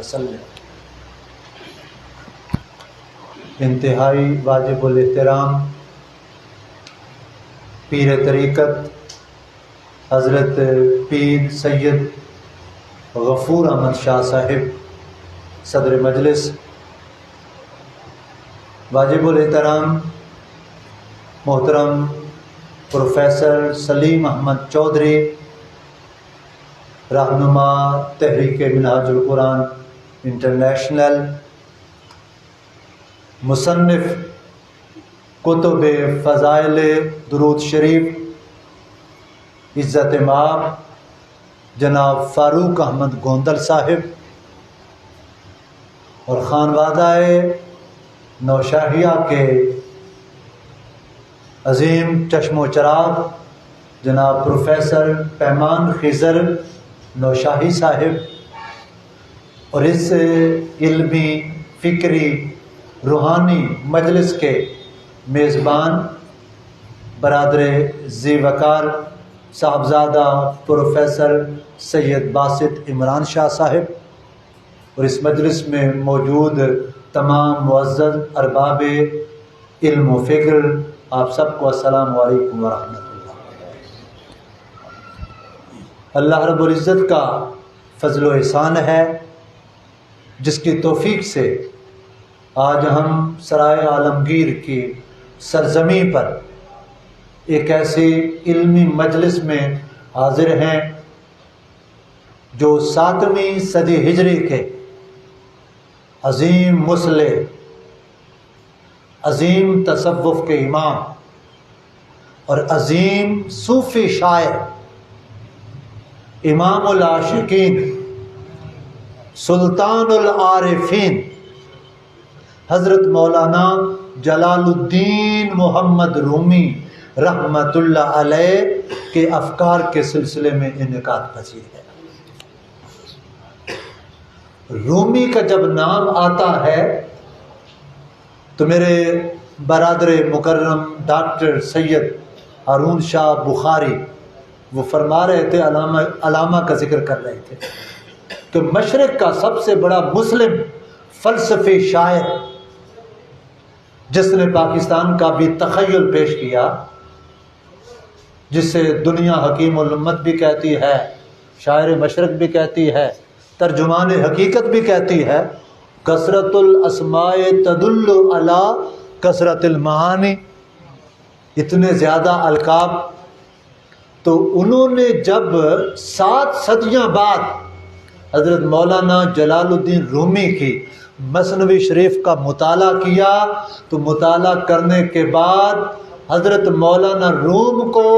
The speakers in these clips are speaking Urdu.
وسلم۔ انتہائی واجب الاحترام پیر طریقت حضرت پیر سید غفور احمد شاہ صاحب صدر مجلس، واجب الاحترام محترم پروفیسر سلیم احمد چودھری، رہنما تحریک منہاج القرآن انٹرنیشنل، مصنف کتب فضائل درود شریف، عزت مآب جناب فاروق احمد گوندل صاحب، اور خانوادہ نوشاہیہ کے عظیم چشم و چراغ جناب پروفیسر پیمان خضر نوشاہی صاحب، اور اس علمی فکری روحانی مجلس کے میزبان برادر ذی وقار صاحبزادہ پروفیسر سید باسط عمران شاہ صاحب، اور اس مجلس میں موجود تمام معزز ارباب علم و فکر، آپ سب کو السلام علیکم ورحمۃ اللہ۔ اللہ رب العزت کا فضل و احسان ہے جس کی توفیق سے آج ہم سرائے عالمگیر کی سرزمین پر ایک ایسی علمی مجلس میں حاضر ہیں جو 7ویں صدی ہجری کے عظیم مصلح، عظیم تصوف کے امام اور عظیم صوفی شاعر، امام العاشقین، سلطان العارفین حضرت مولانا جلال الدین محمد رومی رحمۃ اللہ علیہ کے افکار کے سلسلے میں انعقاد پذیر ہے۔ رومی کا جب نام آتا ہے تو میرے برادر مکرم ڈاکٹر سید ہارون شاہ بخاری وہ فرما رہے تھے، علامہ کا ذکر کر رہے تھے کہ مشرق کا سب سے بڑا مسلم فلسفی شاعر جس نے پاکستان کا بھی تخیل پیش کیا، جسے دنیا حکیم الامت بھی کہتی ہے، شاعر مشرق بھی کہتی ہے، ترجمان حقیقت بھی کہتی ہے، کثرت الاسماء تدل علی کثرت المعانی، اتنے زیادہ القاب۔ تو انہوں نے جب 7 صدیاں بعد حضرت مولانا جلال الدین رومی کی مثنوی شریف کا مطالعہ کیا تو مطالعہ کرنے کے بعد حضرت مولانا روم کو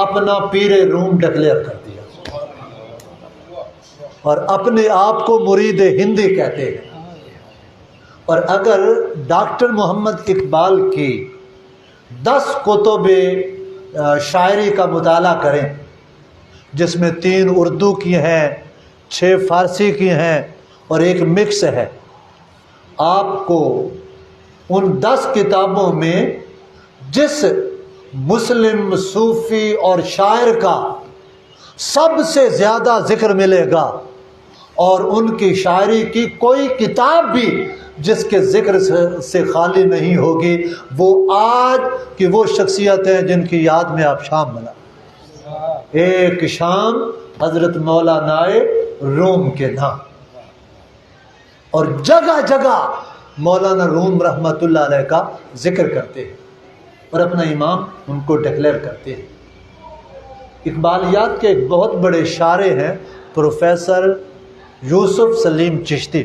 اپنا پیر روم ڈکلیئر کر دیا اور اپنے آپ کو مرید ہندی کہتے ہیں۔ اور اگر ڈاکٹر محمد اقبال کی 10 کتب شاعری کا مطالعہ کریں جس میں 3 اردو کی ہیں، 6 فارسی کی ہیں اور 1 مکس ہے، آپ کو ان 10 کتابوں میں جس مسلم صوفی اور شاعر کا سب سے زیادہ ذکر ملے گا اور ان کی شاعری کی کوئی کتاب بھی جس کے ذکر سے خالی نہیں ہوگی، وہ آج کی وہ شخصیت ہیں جن کی یاد میں آپ شام منا۔ ایک شام حضرت مولانا روم کے نام، اور جگہ جگہ مولانا روم رحمۃ اللہ علیہ کا ذکر کرتے ہیں اور اپنا امام ان کو ڈکلیئر کرتے ہیں۔ اقبالیات کے ایک بہت بڑے شاعر ہیں پروفیسر یوسف سلیم چشتی،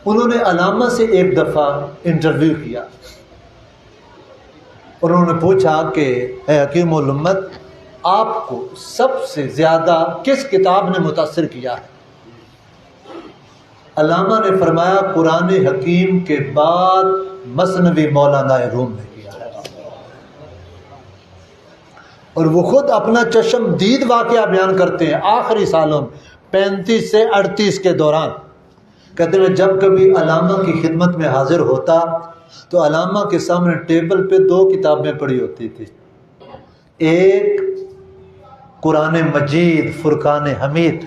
انہوں نے علامہ سے ایک دفعہ انٹرویو کیا اور انہوں نے پوچھا کہ اے حکیم الامت، آپ کو سب سے زیادہ کس کتاب نے متاثر کیا ہے؟ علامہ نے فرمایا قرآن حکیم کے بعد مثنوی مولانا روم نے کیا ہے، اور وہ خود اپنا چشم دید واقعہ بیان کرتے ہیں آخری سالوں 35 سے 38 کے دوران۔ کہتے ہیں جب کبھی علامہ کی خدمت میں حاضر ہوتا تو علامہ کے سامنے ٹیبل پہ 2 کتابیں پڑی ہوتی تھی، ایک قرآن مجید فرقان حمید،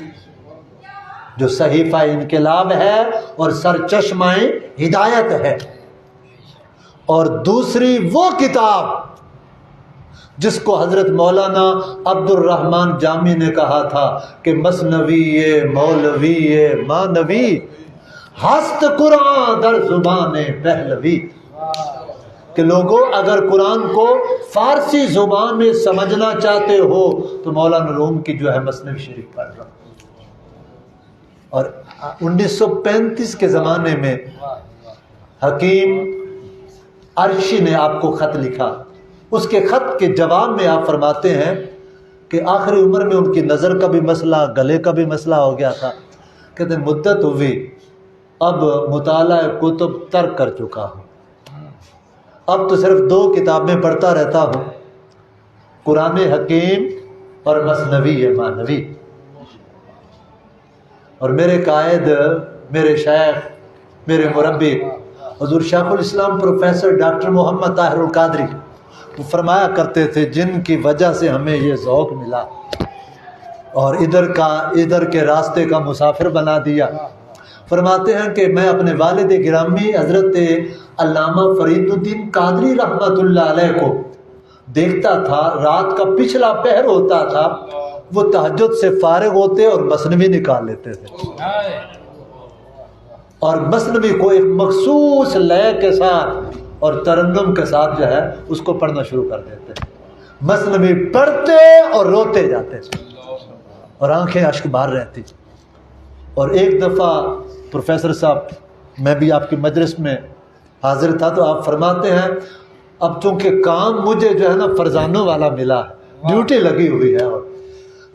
جو صحیفہ انقلاب ہے اور سرچشمہ ہدایت ہے، اور دوسری وہ کتاب جس کو حضرت مولانا عبد الرحمن جامی نے کہا تھا کہ مثنوی مولوی مانوی ہست قرآن در زبان پہلوی، کہ لوگوں اگر قرآن کو فارسی زبان میں سمجھنا چاہتے ہو تو مولانا روم کی جو ہے مثنوی شریف پڑھ رہا۔ اور 1935 کے زمانے میں حکیم عرشی نے آپ کو خط لکھا، اس کے خط کے جواب میں آپ فرماتے ہیں کہ آخری عمر میں ان کی نظر کا بھی مسئلہ، گلے کا بھی مسئلہ ہو گیا تھا، کہتے ہیں مدت ہوئی، اب مطالعہ کتب ترک کر چکا ہوں، اب تو صرف 2 کتابیں پڑھتا رہتا ہوں، قرآن حکیم اور مثنوی مانوی۔ اور میرے قائد، میرے شیخ، میرے مربی حضور شیخ الاسلام پروفیسر ڈاکٹر محمد طاہر القادری وہ فرمایا کرتے تھے، جن کی وجہ سے ہمیں یہ ذوق ملا اور ادھر کے راستے کا مسافر بنا دیا، فرماتے ہیں کہ میں اپنے والد گرامی حضرت علامہ فرید الدین قادری رحمۃ اللہ علیہ کو دیکھتا تھا، رات کا پچھلا پہر ہوتا تھا، وہ تہجد سے فارغ ہوتے اور مثنوی نکال لیتے تھے، اور مثنوی کو ایک مخصوص لے کے ساتھ اور ترنم کے ساتھ جو ہے اس کو پڑھنا شروع کر دیتے، مثنوی پڑھتے اور روتے جاتے اور آنکھیں اشک بار رہتی۔ اور ایک دفعہ پروفیسر صاحب، میں بھی آپ کی مجلس میں حاضر تھا، تو آپ فرماتے ہیں اب چونکہ کام مجھے جو ہے نا فرزانوں والا ملا ہے، ڈیوٹی لگی ہوئی ہے، اور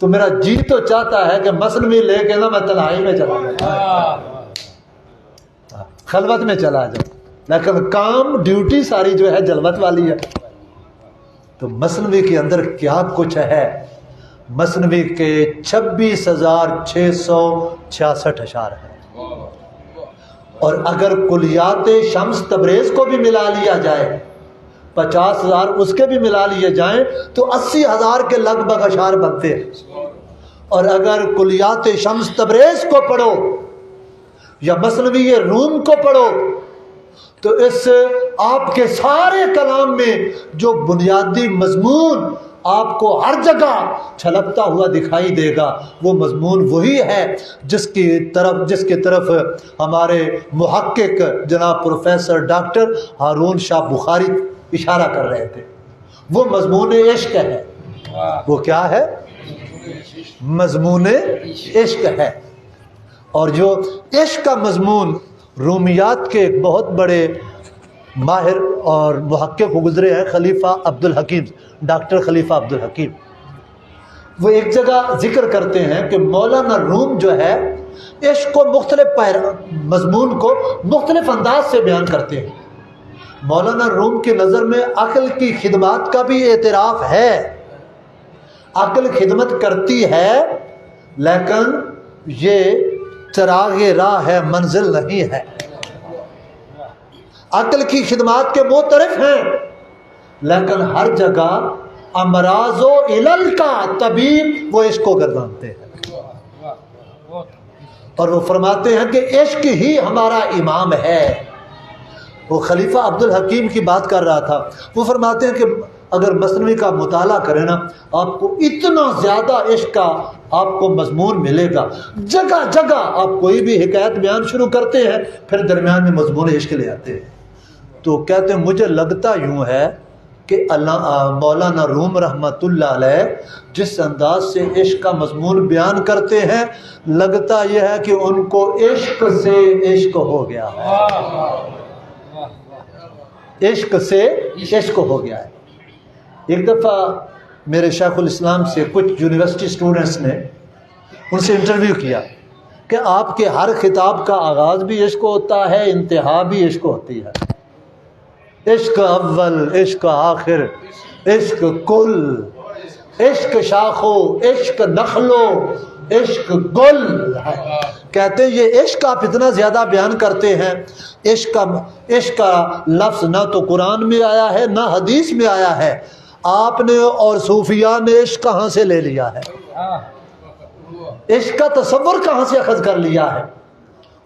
تو میرا جی تو چاہتا ہے کہ مثنوی لے کے نا میں تنہائی میں چلا جاؤں، خلوت میں چلا جاؤں، لیکن کام ڈیوٹی ساری جو ہے جلوت والی ہے۔ تو مثنوی کے اندر کیا کچھ ہے؟ مثنوی کے 26,666 اشعار ہیں، اور اگر کلیات شمس تبریز کو بھی ملا لیا جائے، 50,000 اس کے بھی ملا لیے جائیں تو 80,000 کے لگ بھگ اشعار بنتے ہیں۔ اور اگر کلیات شمس تبریز کو پڑھو یا مثنوی روم کو پڑھو تو اس آپ کے سارے کلام میں جو بنیادی مضمون آپ کو ہر جگہ چھلکتا ہوا دکھائی دے گا، وہ مضمون وہی ہے جس کی طرف ہمارے محقق جناب پروفیسر ڈاکٹر ہارون شاہ بخاری اشارہ کر رہے تھے، وہ مضمون عشق ہے۔ وہ کیا ہے؟ مضمون عشق ہے۔ اور جو عشق کا مضمون رومیات کے ایک بہت بڑے ماہر اور محقق گزرے ہیں، خلیفہ عبد الحکیم، ڈاکٹر خلیفہ عبد الحکیم، وہ ایک جگہ ذکر کرتے ہیں کہ مولانا روم جو ہے عشق کو مختلف مضمون کو مختلف انداز سے بیان کرتے ہیں۔ مولانا روم کی نظر میں عقل کی خدمات کا بھی اعتراف ہے، عقل خدمت کرتی ہے، لیکن یہ چراغ راہ ہے، منزل نہیں ہے۔ عقل کی خدمات کے معترف ہیں، لیکن ہر جگہ امراض و علل کا طبیب وہ عشق کو گردانتے ہیں، اور وہ فرماتے ہیں کہ عشق ہی ہمارا امام ہے۔ وہ خلیفہ عبد الحکیم کی بات کر رہا تھا، وہ فرماتے ہیں کہ اگر مثنوی کا مطالعہ کریں نا، آپ کو اتنا زیادہ عشق کا آپ کو مضمون ملے گا، جگہ جگہ آپ کوئی بھی حکایت بیان شروع کرتے ہیں پھر درمیان میں مضمون عشق لے آتے ہیں۔ تو کہتے ہیں مجھے لگتا یوں ہے کہ مولانا روم رحمۃ اللہ علیہ جس انداز سے عشق کا مضمون بیان کرتے ہیں، لگتا یہ ہے کہ ان کو عشق سے عشق ہو گیا ہے، عشق سے عشق ہو گیا ہے۔ ایک دفعہ میرے شیخ الاسلام سے کچھ یونیورسٹی اسٹوڈنٹس نے ان سے انٹرویو کیا کہ آپ کے ہر خطاب کا آغاز بھی عشق ہوتا ہے، انتہا بھی عشق ہوتی ہے، عشق اول، عشق آخر، عشق کل، عشق شاخو، عشق نخلو، عشق گل ہے۔ کہتے ہیں یہ عشق آپ اتنا زیادہ بیان کرتے ہیں، عشق کا لفظ نہ تو قرآن میں آیا ہے نہ حدیث میں آیا ہے، آپ نے اور صوفیاء نے عشق کہاں سے لے لیا ہے؟ عشق کا تصور کہاں سے اخذ کر لیا ہے؟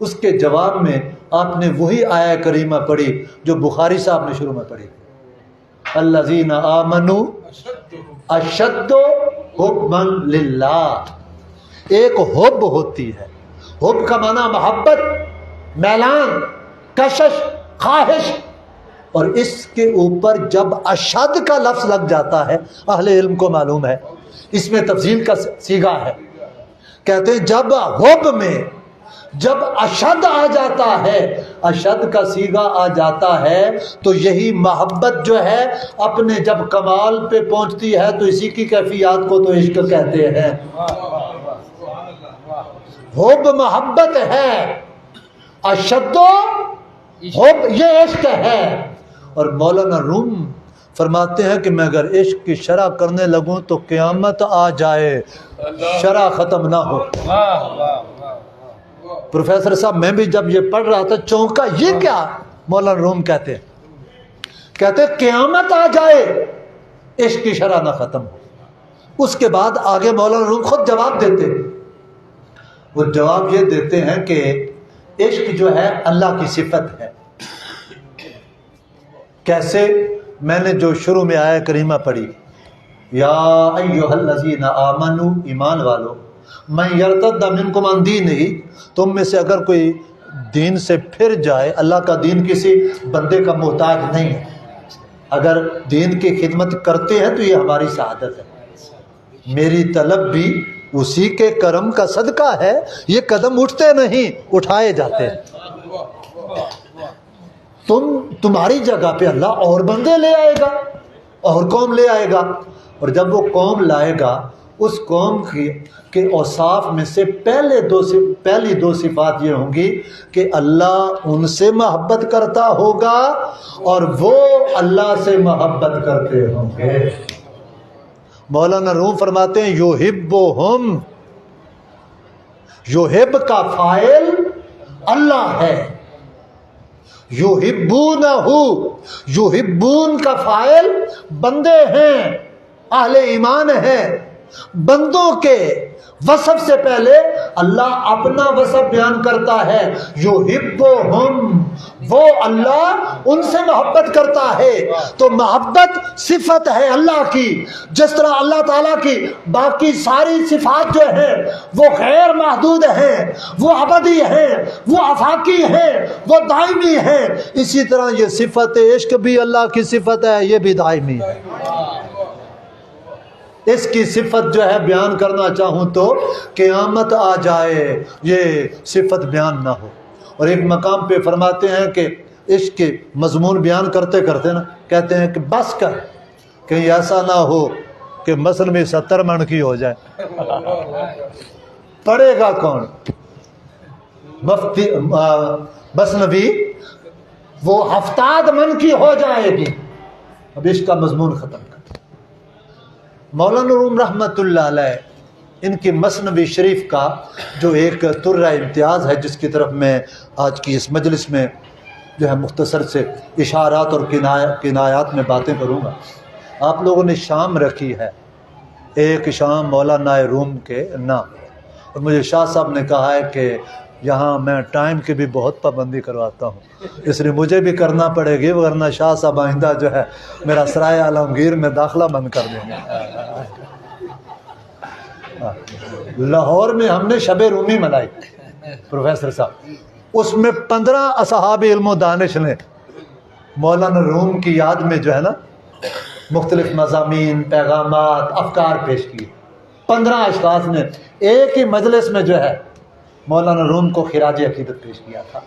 اس کے جواب میں آپ نے وہی آیہ کریمہ پڑھی جو بخاری صاحب نے شروع میں پڑھی، الذین آمنوا اشد حبا للہ۔ ایک حب ہوتی ہے، حب کا معنی محبت، میلان، کشش، خواہش، اور اس کے اوپر جب اشد کا لفظ لگ جاتا ہے، اہل علم کو معلوم ہے اس میں تفضیل کا صیغہ ہے، کہتے ہیں جب حب میں جب اشد آ جاتا ہے، اشد کا صیغہ آ جاتا ہے، تو یہی محبت جو ہے اپنے جب کمال پہ پہنچتی ہے تو اسی کی کیفیات کو تو عشق کہتے ہیں۔ حب محبت ہے، اشد حب یہ عشق ہے۔ اور مولانا روم فرماتے ہیں کہ میں اگر عشق کی شرح کرنے لگوں تو قیامت آ جائے، شرح ختم نہ ہو۔ پروفیسر صاحب میں بھی جب یہ پڑھ رہا تھا چونکا، یہ کیا مولانا روم کہتے ہیں قیامت آ جائے عشق کی شرح نہ ختم ہو۔ اس کے بعد آگے مولانا روم خود جواب دیتے ہیں، وہ جواب یہ دیتے ہیں کہ عشق جو ہے اللہ کی صفت ہے۔ کیسے؟ میں نے جو شروع میں آیہ کریمہ پڑھی، یا ایھا الذین آمنوا، ایمان والو، من یرتد منکم عن دینہ، تم میں سے اگر کوئی دین سے پھر جائے، اللہ کا دین کسی بندے کا محتاج نہیں ہے، اگر دین کی خدمت کرتے ہیں تو یہ ہماری سعادت ہے، میری طلب بھی اسی کے کرم کا صدقہ ہے، یہ قدم اٹھتے نہیں اٹھائے جاتے ہیں۔ تمہاری جگہ پہ اللہ اور بندے لے آئے گا، اور قوم لے آئے گا، اور جب وہ قوم لائے گا اس قوم کے اوصاف میں سے پہلی دو صفات یہ ہوں گی کہ اللہ ان سے محبت کرتا ہوگا اور وہ اللہ سے محبت کرتے ہوں گے۔ مولانا روم فرماتے ہیں یحبہم، یحب کا فاعل اللہ ہے، یحبونہ، یحبون کا فاعل بندے ہیں، اہل ایمان ہیں۔ بندوں کے وصف سے پہلے اللہ اپنا وصف بیان کرتا ہے، یحبہم، وہ اللہ ان سے محبت کرتا ہے۔ تو محبت صفت ہے اللہ کی، جس طرح اللہ تعالیٰ کی باقی ساری صفات جو ہیں وہ غیر محدود ہیں، وہ ابدی ہیں، وہ آفاقی ہیں، وہ دائمی ہیں، اسی طرح یہ صفت عشق بھی اللہ کی صفت ہے، یہ بھی دائمی ہے۔ اس کی صفت جو ہے بیان کرنا چاہوں تو قیامت آ جائے یہ صفت بیان نہ ہو۔ اور ایک مقام پہ فرماتے ہیں کہ عشق کے مضمون بیان کرتے کرتے نا کہتے ہیں کہ بس کر، کہیں ایسا نہ ہو کہ مثنوی 70 من کی ہو جائے، پڑھے گا کون؟ مثنوی وہ 70 من کی ہو جائے گی۔ اب عشق کا مضمون ختم کر۔ مولانا روم رحمۃ اللہ علیہ ان کی مثنوی شریف کا جو ایک ترہ امتیاز ہے، جس کی طرف میں آج کی اس مجلس میں جو ہے مختصر سے اشارات اور کنایات میں باتیں کروں گا۔ آپ لوگوں نے شام رکھی ہے، ایک شام مولانا روم کے نام، اور مجھے شاہ صاحب نے کہا ہے کہ یہاں میں ٹائم کی بھی بہت پابندی کرواتا ہوں، اس لیے مجھے بھی کرنا پڑے گی، ورنہ شاہ صاحب آئندہ جو ہے میرا سرائے عالمگیر میں داخلہ بند کر دیں گے۔ لاہور میں ہم نے شب رومی منائی پروفیسر صاحب، اس میں 15 اصحاب علم و دانش نے مولانا روم کی یاد میں جو ہے نا مختلف مضامین، پیغامات، افکار پیش کیے۔ 15 اشخاص نے ایک ہی مجلس میں جو ہے مولانا روم کو خراج عقیدت پیش کیا تھا۔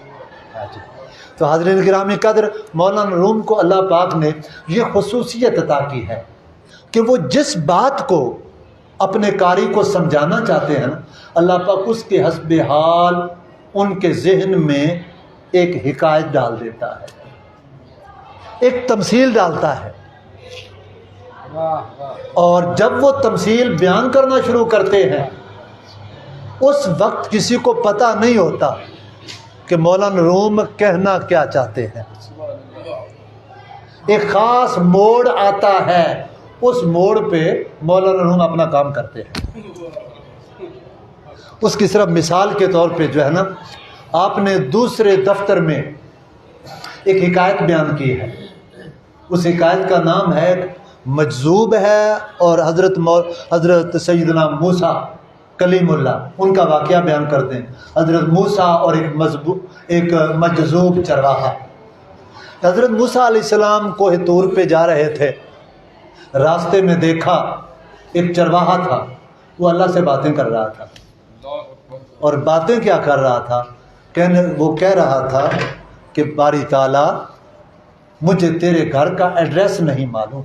تو حاضرین گرامی قدر، مولانا روم کو اللہ پاک نے یہ خصوصیت عطا کی ہے کہ وہ جس بات کو اپنے قاری کو سمجھانا چاہتے ہیں، اللہ پاک اس کے حسب حال ان کے ذہن میں ایک حکایت ڈال دیتا ہے، ایک تمثیل ڈالتا ہے، اور جب وہ تمثیل بیان کرنا شروع کرتے ہیں اس وقت کسی کو پتہ نہیں ہوتا کہ مولانا روم کہنا کیا چاہتے ہیں۔ ایک خاص موڑ آتا ہے، اس موڑ پہ مولانا روم اپنا کام کرتے ہیں، اس کی صرف مثال کے طور پہ جو ہے نا، آپ نے دوسرے دفتر میں ایک حکایت بیان کی ہے، اس حکایت کا نام ہے مجذوب ہے، اور حضرت سیدنا موسیٰ کلیم اللہ ان کا واقعہ بیان کرتے ہیں۔ حضرت موسیٰ اور ایک مجذوب چرواہا۔ حضرت موسیٰ علیہ السلام کوہ طور پہ جا رہے تھے، راستے میں دیکھا ایک چرواہا تھا، وہ اللہ سے باتیں کر رہا تھا۔ اور باتیں کیا کر رہا تھا؟ وہ کہہ رہا تھا کہ باری تعالیٰ مجھے تیرے گھر کا ایڈریس نہیں معلوم،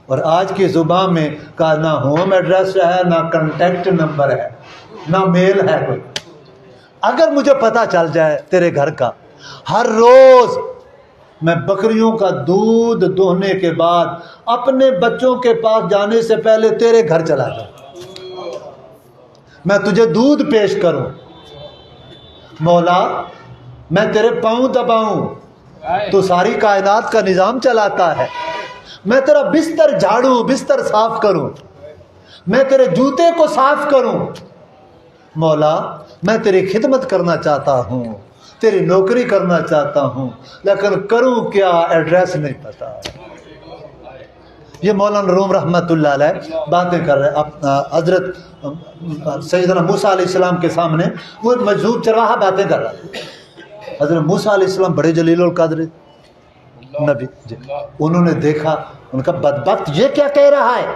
اور آج کی زبان میں کا نہ ہوم ایڈریس ہے، نہ کنٹیکٹ نمبر ہے، نہ میل ہے کوئی۔ اگر مجھے پتہ چل جائے تیرے گھر کا، ہر روز میں بکریوں کا دودھ دوہنے کے بعد اپنے بچوں کے پاس جانے سے پہلے تیرے گھر چلا جاؤں، میں تجھے دودھ پیش کروں، مولا میں تیرے پاؤں دباؤں، تو ساری کائنات کا نظام چلاتا ہے، میں تیرا بستر جھاڑوں، بستر صاف کروں، میں تیرے جوتے کو صاف کروں، مولا میں تیری خدمت کرنا چاہتا ہوں، تیری نوکری کرنا چاہتا ہوں، لیکن کروں کیا، ایڈریس نہیں پتا۔ یہ مولانا روم رحمۃ اللہ علیہ باتیں کر رہے ہیں حضرت سیدنا موسیٰ علیہ السلام کے سامنے، وہ مجذوب چرواہا باتیں کر رہا ہے۔ حضرت موسیٰ علیہ السلام بڑے جلیل القدر نبی جی، انہوں نے دیکھا، ان کا بدبخت یہ کیا کہہ رہا ہے،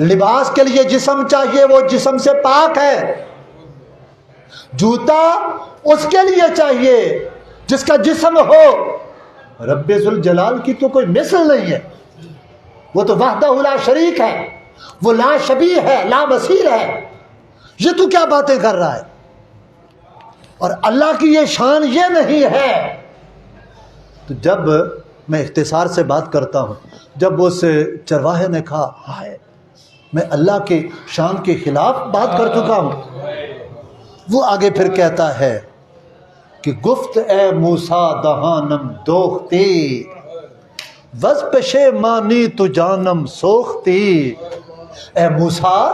لباس کے لیے جسم چاہیے، وہ جسم سے پاک ہے، جوتا اس کے لیے چاہیے جس کا جسم ہو، رب ذوالجلال کی تو کوئی مثل نہیں ہے، وہ تو وحدہ لا شریک ہے، وہ لا شبیہ ہے، لا مثیل ہے، یہ تو کیا باتیں کر رہا ہے، اور اللہ کی یہ شان یہ نہیں ہے۔ تو جب میں اختصار سے بات کرتا ہوں، جب اس چرواہے نے کہا ہائے میں اللہ کے شان کے خلاف بات کر چکا ہوں، وہ آگے پھر کہتا ہے کہ گفت اے موسیٰ دہانم دوختی، وز پشیمانی تو جانم سوختی، اے موسیٰ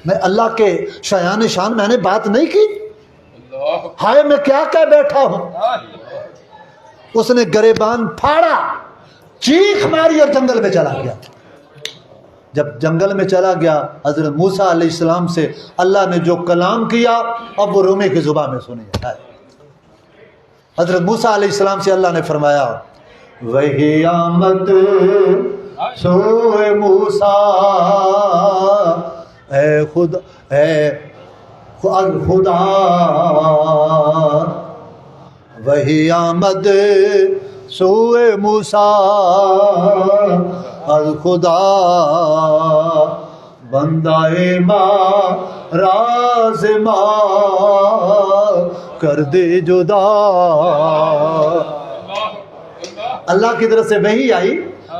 میں اللہ کے شایان شان میں نے بات نہیں کی، ہائے میں کیا کہہ بیٹھا ہوں۔ اس نے گریبان پھاڑا، چیخ ماری اور جنگل میں چلا گیا۔ جب جنگل میں چلا گیا، حضرت موسیٰ علیہ السلام سے اللہ نے جو کلام کیا اب وہ رومے کی زبان میں سنیے۔ حضرت موسیٰ علیہ السلام سے اللہ نے فرمایا وہی آمد سوئے موسیٰ اے خدا وہی آمد سوئے موسیٰ الخدا بندہ ماں راز ماں کر دے جدا۔ اللہ کی طرف سے وحی آئی،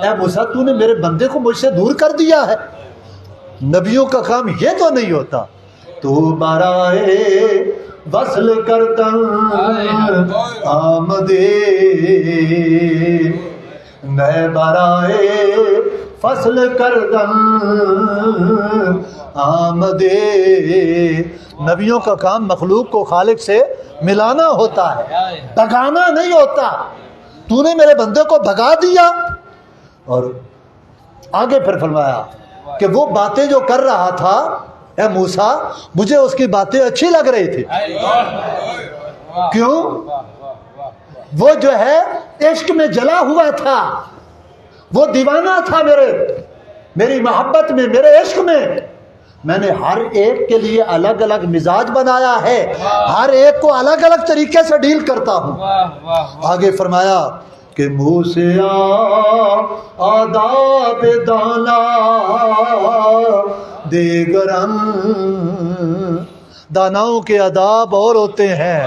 اے موسیٰ تو نے میرے بندے کو مجھ سے دور کر دیا ہے، نبیوں کا کام یہ تو نہیں ہوتا، تو برائے وصل کردن آمدے نئے برائے فصل کردن آمدے۔ نبیوں کا کام مخلوق کو خالق سے ملانا ہوتا ہے، بھگانا نہیں ہوتا۔ تو نے میرے بندے کو بھگا دیا، اور آگے پھر فرمایا کہ وہ باتیں جو کر رہا تھا اے موسیٰ مجھے اس کی باتیں اچھی لگ رہی تھی، کیوں؟ وہ جو ہے عشق میں جلا ہوا تھا، وہ دیوانہ تھا میری محبت میں، میرے عشق میں۔ میں نے ہر ایک کے لیے الگ الگ مزاج بنایا ہے، ہر ایک کو الگ الگ طریقے سے ڈیل کرتا ہوں۔ آگے فرمایا کہ موسیٰ آداب دانا دیگرن، داناؤں کے آداب اور ہوتے ہیں،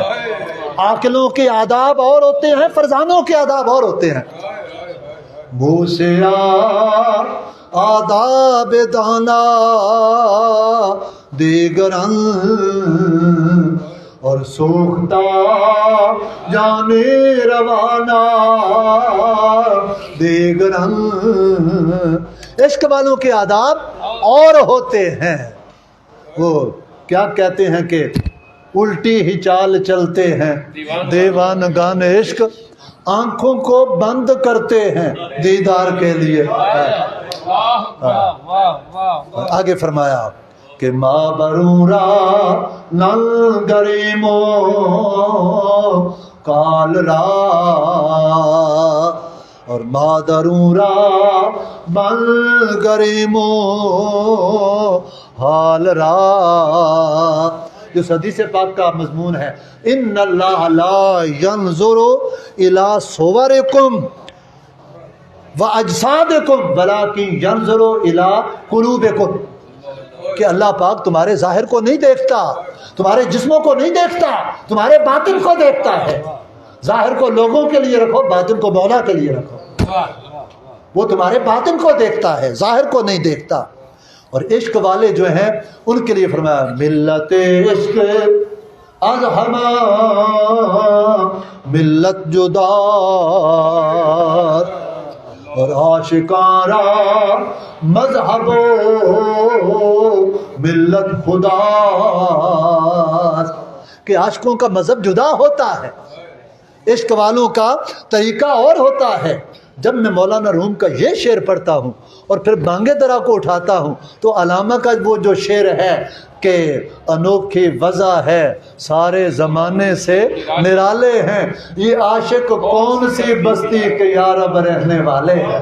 عاقلوں کے آداب اور ہوتے ہیں، فرزانوں کے آداب اور ہوتے ہیں۔ موسیٰ آداب دانا دیگرن، اور سوختہ جانے روانہ دیگرن۔ عشق والوں کے آداب اور ہوتے ہیں. وہ کیا کہتے ہیں کہ الٹی ہی چال چلتے ہیں دیوانگان عشق، آنکھوں کو بند کرتے ہیں دیدار کے لیے. آگے فرمایا کہ ما برورا نلگریمو کال را اور ما درورا بلگریمو حال را. جو حدیث پاک کا مضمون ہے، ان اللہ لا ينظر الى صورکم واجسادکم ولکن ينظر الى قلوبکم، کہ اللہ پاک تمہارے ظاہر کو نہیں دیکھتا، تمہارے جسموں کو نہیں دیکھتا، تمہارے باطن کو دیکھتا ہے. ظاہر کو لوگوں کے لیے رکھو، باطن کو مولا کے لیے رکھو. وہ تمہارے باطن کو دیکھتا ہے، ظاہر کو نہیں دیکھتا. اور عشق والے جو ہیں ان کے لیے فرمایا ملت عشق از ہما ملت جدا اور عاشقارا مذہب ملت خدا، کہ عاشقوں کا مذہب جدا ہوتا ہے، عشق والوں کا طریقہ اور ہوتا ہے. جب میں مولانا روم کا یہ شعر پڑھتا ہوں اور پھر بانگے درا کو اٹھاتا ہوں تو علامہ کا وہ جو شعر ہے کہ انوکھی وضع ہے سارے زمانے سے نرالے ہیں، یہ عاشق کون سی بستی کے یارب رہنے والے ہیں.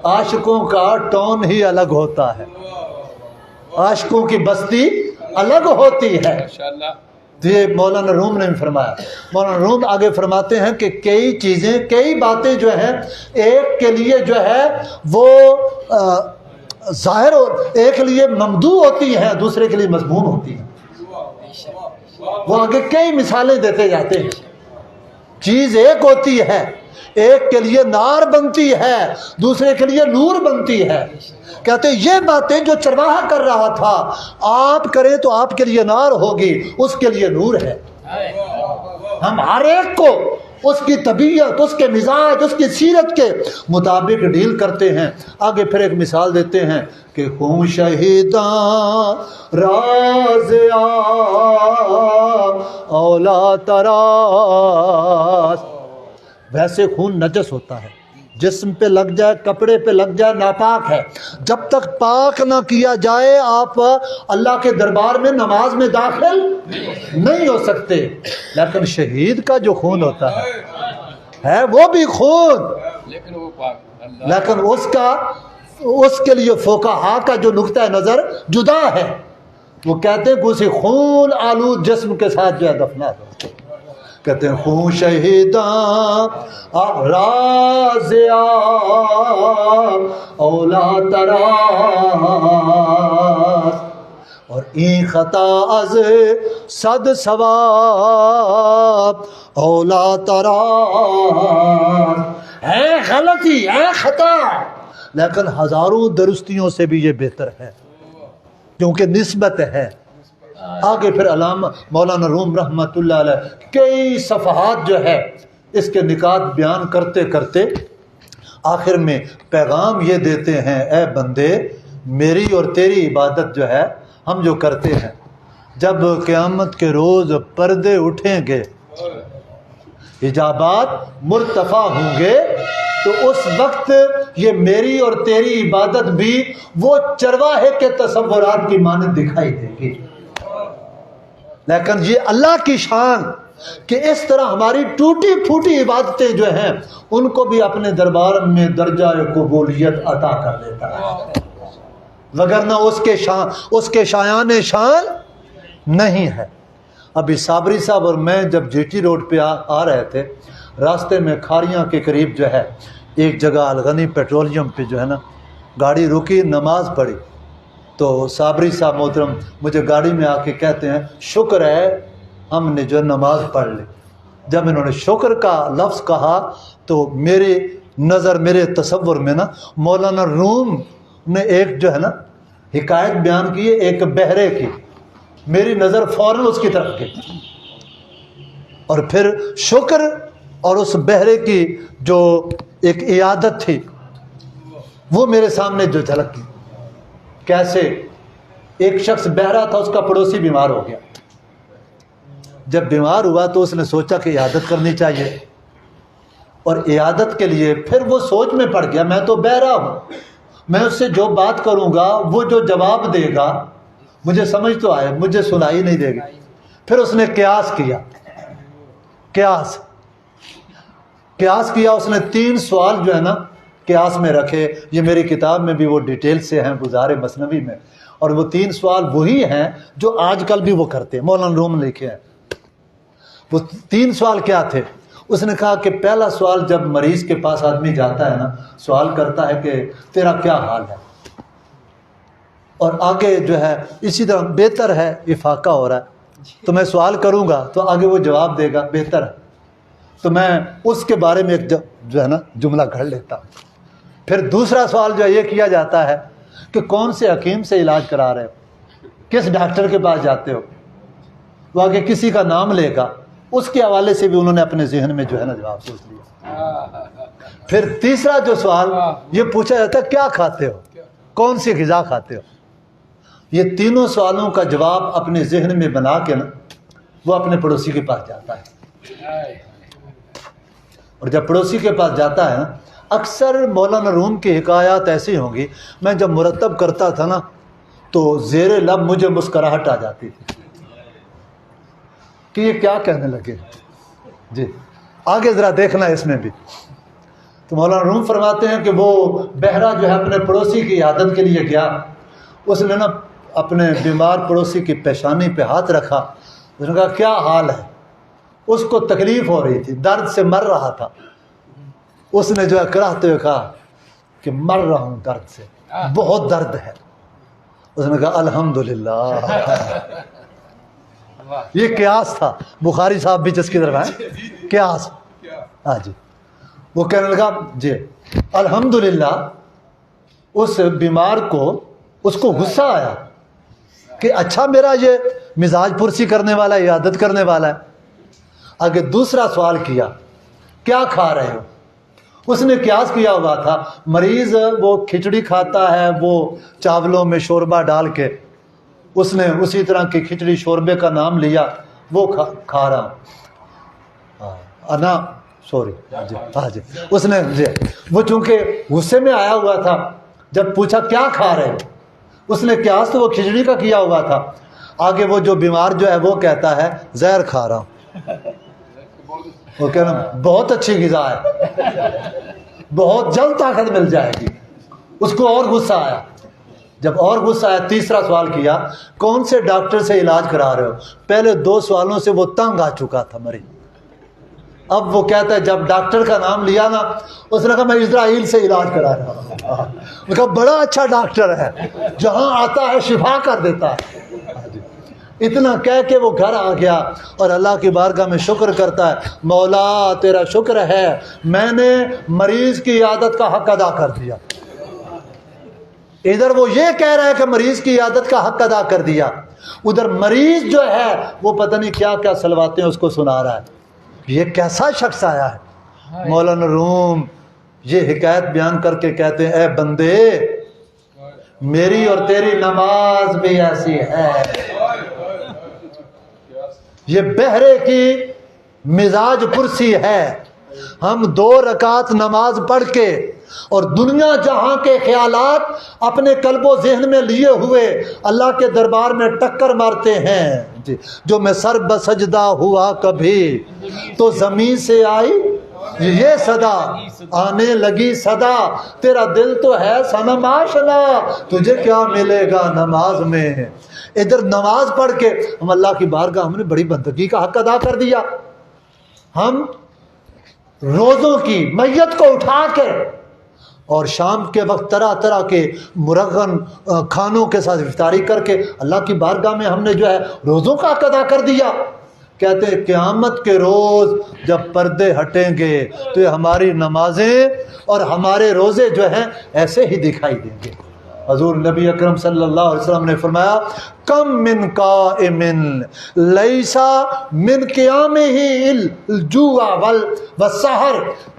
عاشقوں کا ٹون ہی الگ ہوتا ہے، عاشقوں کی بستی الگ ہوتی ہے. یہ مولانا روم نے فرمایا. مولانا روم آگے فرماتے ہیں کہ کئی چیزیں، کئی باتیں جو ہیں ایک کے لیے جو ہے وہ ظاہر، ایک لیے ممدوح ہوتی ہیں، دوسرے کے لیے مذموم ہوتی ہیں. وہ آگے کئی مثالیں دیتے جاتے ہیں. چیز ایک ہوتی ہے، ایک کے لیے نار بنتی ہے، دوسرے کے لیے نور بنتی ہے. کہتے ہیں یہ باتیں جو چرواہا کر رہا تھا آپ کریں تو آپ کے لیے نار ہوگی، اس کے لیے نور ہے. ہم ہر ایک کو اس کی طبیعت، اس کے مزاج، اس کی سیرت کے مطابق ڈیل کرتے ہیں. آگے پھر ایک مثال دیتے ہیں کہ خون شہیداں راز اولا تراس. ویسے خون نجس ہوتا ہے، جسم پہ لگ جائے، کپڑے پہ لگ جائے، ناپاک ہے. جب تک پاک نہ کیا جائے آپ اللہ کے دربار میں نماز میں داخل نہیں ہو سکتے. لیکن شہید کا جو خون ہوتا ہے وہ بھی خون، لیکن اس کے لیے فقہا کا جو نقطہ نظر جدا ہے. وہ کہتے ہیں کہ اسے خون آلود جسم کے ساتھ جو ہے دفنا دو. کہتے ہیں خون شہیداں راز اولا تراس اور این خطا از صد ثواب اولا تراس. ہے غلطی، ہے خطا، لیکن ہزاروں درستیوں سے بھی یہ بہتر ہے کیونکہ نسبت ہے. آگے پھر علامہ مولانا روم رحمۃ اللہ علیہ کئی صفحات جو ہے اس کے نکات بیان کرتے کرتے آخر میں پیغام یہ دیتے ہیں، اے بندے میری اور تیری عبادت جو ہے ہم جو کرتے ہیں، جب قیامت کے روز پردے اٹھیں گے، حجابات مرتفع ہوں گے، تو اس وقت یہ میری اور تیری عبادت بھی وہ چرواہے کے تصورات کی مانند دکھائی دے گی. لیکن یہ اللہ کی شان کہ اس طرح ہماری ٹوٹی پھوٹی عبادتیں جو ہیں ان کو بھی اپنے دربار میں درجہ قبولیت عطا کر دیتا ہے، وگرنہ اس کے شایان شان نہیں ہے. ابھی صابری صاحب اور میں جب جی ٹی روڈ پہ آ رہے تھے، راستے میں کھاریاں کے قریب جو ہے ایک جگہ الغنی پیٹرولیم پہ جو ہے نا گاڑی رکی، نماز پڑھی، تو صابری صاحب محترم مجھے گاڑی میں آ کے کہتے ہیں شکر ہے ہم نے جو نماز پڑھ لی. جب انہوں نے شکر کا لفظ کہا تو میری نظر، میرے تصور میں نا مولانا روم نے ایک جو ہے نا حکایت بیان کی ہے ایک بہرے کی، میری نظر فوراً اس کی طرف گئی اور پھر شکر اور اس بہرے کی جو ایک عیادت تھی وہ میرے سامنے جو جھلک گئی کیسے ایک شخص بہرا تھا، اس کا پڑوسی بیمار ہو گیا. جب بیمار ہوا تو اس نے سوچا کہ عیادت کرنی چاہیے، اور عیادت کے لیے پھر وہ سوچ میں پڑ گیا، میں تو بہرا ہوں، میں اس سے جو بات کروں گا وہ جو جواب دے گا مجھے سمجھ تو آئے، مجھے سنائی نہیں دے گی. پھر اس نے قیاس کیا، قیاس کیا. اس نے 3 سوال جو ہے نا قیاس میں رکھے. یہ میری کتاب میں بھی وہ ڈیٹیل سے ہیں، گزار مثنوی میں. اور وہ 3 سوال وہی ہیں جو آج کل بھی وہ کرتے ہیں، مولانا روم لکھے ہیں. وہ 3 سوال کیا تھے؟ اس نے کہا کہ پہلا سوال جب مریض کے پاس آدمی جاتا ہے نا، سوال کرتا ہے کہ تیرا کیا حال ہے، اور آگے جو ہے اسی طرح بہتر ہے، افاقہ ہو رہا ہے تو میں سوال کروں گا تو آگے وہ جواب دے گا بہتر ہے، تو میں اس کے بارے میں ایک جو ہے نا جملہ گھڑ لیتا ہوں. پھر دوسرا سوال جو ہے یہ کیا جاتا ہے کہ کون سے حکیم سے علاج کرا رہے ہو، کس ڈاکٹر کے پاس جاتے ہو. وہ آگے کسی کا نام لے گا، اس کے حوالے سے بھی انہوں نے اپنے ذہن میں جو ہے نا جواب سوچ لیا. پھر تیسرا جو سوال یہ پوچھا جاتا ہے کیا کھاتے ہو، کون سی غذا کھاتے ہو. یہ تینوں سوالوں کا جواب اپنے ذہن میں بنا کے نا وہ اپنے پڑوسی کے پاس جاتا ہے. اور جب پڑوسی کے پاس جاتا ہے نا، اکثر مولانا روم کی حکایات ایسی ہوں گی، میں جب مرتب کرتا تھا نا تو زیر لب مجھے مسکراہٹ آ جاتی تھی کہ یہ کیا کہنے لگے. جی آگے ذرا دیکھنا اس میں بھی. تو مولانا روم فرماتے ہیں کہ وہ بہرا جو ہے اپنے پڑوسی کی عیادت کے لیے گیا. اس نے نا اپنے بیمار پڑوسی کی پیشانی پہ ہاتھ رکھا. اس نے کہا کیا حال ہے. اس کو تکلیف ہو رہی تھی، درد سے مر رہا تھا. اس نے جو ہے کراہتے ہوئے کہا کہ مر رہا ہوں درد سے، بہت درد ہے. اس نے کہا الحمدللہ. یہ قیاس تھا. بخاری صاحب بھی جس کی طرف ہے قیاس. ہاں جی. وہ کہنے لگا جی الحمدللہ. اس بیمار کو اس کو غصہ آیا کہ اچھا میرا یہ مزاج پرسی کرنے والا ہے، عیادت کرنے والا ہے. آگے دوسرا سوال کیا کیا کھا رہے ہو. اس نے قیاس کیا ہوا تھا، مریض وہ کھچڑی کھاتا ہے وہ چاولوں میں شوربہ ڈال کے، اس نے اسی طرح کی کھچڑی شوربے کا نام لیا، وہ کھا رہا ہوں. انا سوری ہاں جی. اس نے جی وہ چونکہ غصے میں آیا ہوا تھا، جب پوچھا کیا کھا رہے ہو، اس نے قیاس تو وہ کھچڑی کا کیا ہوا تھا. آگے وہ جو بیمار جو ہے وہ کہتا ہے زہر کھا رہا ہوں. وہ کہنا بہت اچھی غذا ہے، بہت جلد طاقت مل جائے گی. اس کو اور غصہ آیا. جب اور غصہ آیا تیسرا سوال کیا کون سے ڈاکٹر سے علاج کرا رہے ہو. پہلے 2 سوالوں سے وہ تنگ آ چکا تھا مریض. اب وہ کہتا ہے جب ڈاکٹر کا نام لیا نا، اس نے کہا میں اسرائیل سے علاج کرا رہا ہوں. وہ کہا بڑا اچھا ڈاکٹر ہے، جہاں آتا ہے شفا کر دیتا ہے. اتنا کہہ کے وہ گھر آ گیا اور اللہ کی بارگاہ میں شکر کرتا ہے، مولا تیرا شکر ہے میں نے مریض کی عیادت کا حق ادا کر دیا. ادھر وہ یہ کہہ رہا ہے کہ مریض کی عیادت کا حق ادا کر دیا، ادھر مریض جو ہے وہ پتہ نہیں کیا کیا سلواتیں اس کو سنا رہا ہے. یہ کیسا شخص آیا ہے. مولانا روم یہ حکایت بیان کر کے کہتے ہیں اے بندے میری اور تیری نماز بھی ایسی ہے. یہ بہرے کی مزاج پرسی ہے. ہم 2 رکعت نماز پڑھ کے اور دنیا جہاں کے خیالات اپنے قلب و ذہن میں لیے ہوئے اللہ کے دربار میں ٹکر مارتے ہیں. جی جو میں سر بسجدہ ہوا کبھی تو زمین سے آئی یہ صدا، آنے لگی صدا تیرا دل تو ہے صنم آشنا، تجھے کیا ملے گا نماز میں. ادھر نماز پڑھ کے ہم اللہ کی بارگاہ ہم نے بڑی بندگی کا حق ادا کر دیا. ہم روزوں کی میت کو اٹھا کے اور شام کے وقت طرح طرح کے مرغن کھانوں کے ساتھ افطاری کر کے اللہ کی بارگاہ میں ہم نے جو ہے روزوں کا حق ادا کر دیا. کہتے ہیں قیامت کے روز جب پردے ہٹیں گے تو یہ ہماری نمازیں اور ہمارے روزے جو ہیں ایسے ہی دکھائی دیں گے. حضور نبی اکرم صلی اللہ علیہ وسلم نے فرمایا کم من قائم لیسا من قیامہ الجوع والسحر،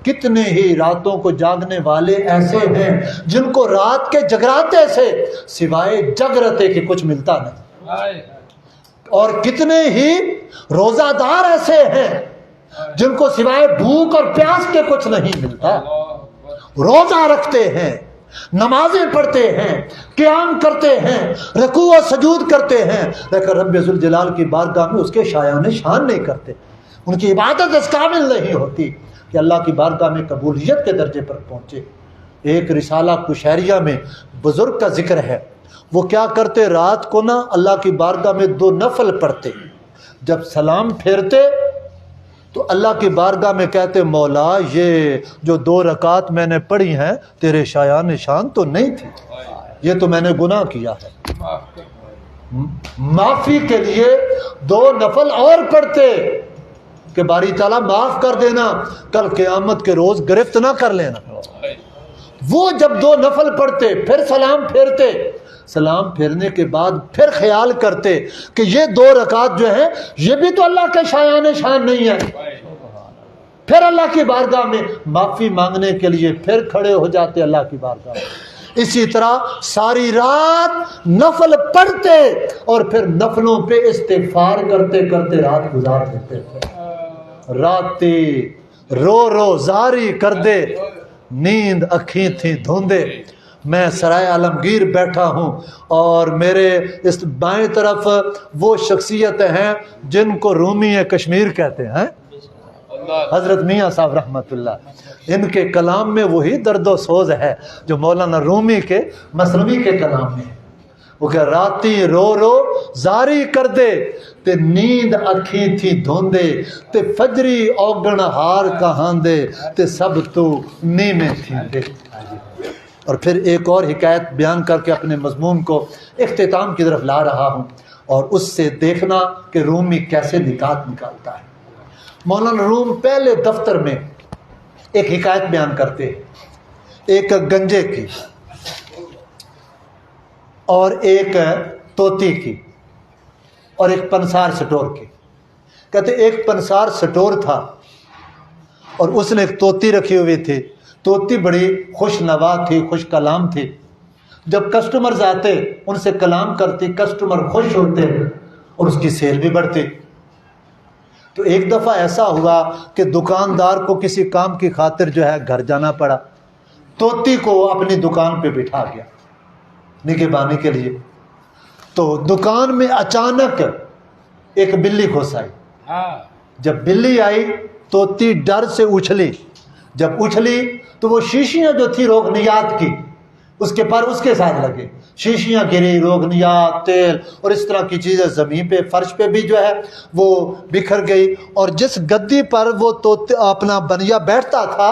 کتنے ہی راتوں کو جاگنے والے ایسے ہیں جن کو رات کے جگراتے سے سوائے جگرتے کے کچھ ملتا نہیں، اور کتنے ہی روزہ دار ایسے ہیں جن کو سوائے بھوک اور پیاس کے کچھ نہیں ملتا، روزہ رکھتے ہیں، نمازیں پڑھتے ہیں، قیام کرتے ہیں، رکوع و سجود کرتے ہیں، لیکن رب ذوالجلال کی بارگاہ میں اس کے شایان شان نہیں کرتے، ان کی عبادت اس قابل نہیں ہوتی کہ اللہ کی بارگاہ میں قبولیت کے درجے پر پہنچے۔ ایک رسالہ قشیریہ میں بزرگ کا ذکر ہے، وہ کیا کرتے، رات کو نا اللہ کی بارگاہ میں 2 نفل پڑھتے، جب سلام پھیرتے تو اللہ کی بارگاہ میں کہتے مولا یہ جو 2 رکعت میں نے پڑھی ہیں تیرے شایان شان تو نہیں تھی، یہ تو میں نے گناہ کیا ہے، معافی کے لیے 2 نفل اور پڑھتے کہ باری تعالیٰ معاف کر دینا، کل قیامت کے روز گرفت نہ کر لینا۔ وہ جب 2 نفل پڑھتے پھر سلام پھیرتے، سلام پھیرنے کے بعد پھر خیال کرتے کہ یہ 2 رکعت جو ہیں یہ بھی تو اللہ کے شایان شان نہیں ہے، پھر اللہ کی بارگاہ میں معافی مانگنے کے لیے پھر کھڑے ہو جاتے اللہ کی بارگاہ میں۔ اسی طرح ساری رات نفل پڑھتے اور پھر نفلوں پہ استغفار کرتے کرتے رات گزار دیتے تھے، راتیں رو رو زاری کر دے، نیند اکھیں تھیں دھوندے۔ میں سرائے عالمگیر بیٹھا ہوں اور میرے اس بائیں طرف وہ شخصیت ہیں جن کو رومی کشمیر کہتے ہیں، حضرت میاں صاحب رحمۃ اللہ، ان کے کلام میں وہی درد و سوز ہے جو مولانا رومی کے مثنوی کے کلام میں ہے۔ وہ کہ راتی رو رو زاری کر دے تے نیند اکھیں تھی دھوندے تے فجری اوگن ہار کہاندے تے سب تو نیمے تھی دے۔ اور پھر ایک اور حکایت بیان کر کے اپنے مضمون کو اختتام کی طرف لا رہا ہوں، اور اس سے دیکھنا کہ رومی کیسے نکات نکالتا ہے۔ مولانا روم پہلے دفتر میں ایک حکایت بیان کرتے ہیں، ایک گنجے کی اور ایک طوطی کی اور ایک پنسار سٹور کی۔ کہتے ایک پنسار سٹور تھا اور اس نے ایک طوطی رکھی ہوئی تھی، طوطی بڑی خوش نوا تھی، خوش کلام تھی، جب کسٹمرز آتے ان سے کلام کرتی، کسٹمر خوش ہوتے اور اس کی سیل بھی بڑھتی۔ تو ایک دفعہ ایسا ہوا کہ دکاندار کو کسی کام کی خاطر جو ہے گھر جانا پڑا، طوطی کو اپنی دکان پہ بٹھا گیا نگہبانی کے لیے۔ تو دکان میں اچانک ایک بلی گھس آئی، جب بلی آئی طوطی ڈر سے اچھلی، جب اچھلی تو وہ شیشیاں جو تھی روغنیات کی اس کے پر اس کے ساتھ لگے، شیشیاں گری، روغنیات، تیل اور اس طرح کی چیزیں زمین پہ، فرش پہ بھی جو ہے وہ بکھر گئی، اور جس گدی پر وہ اپنا بنیا بیٹھتا تھا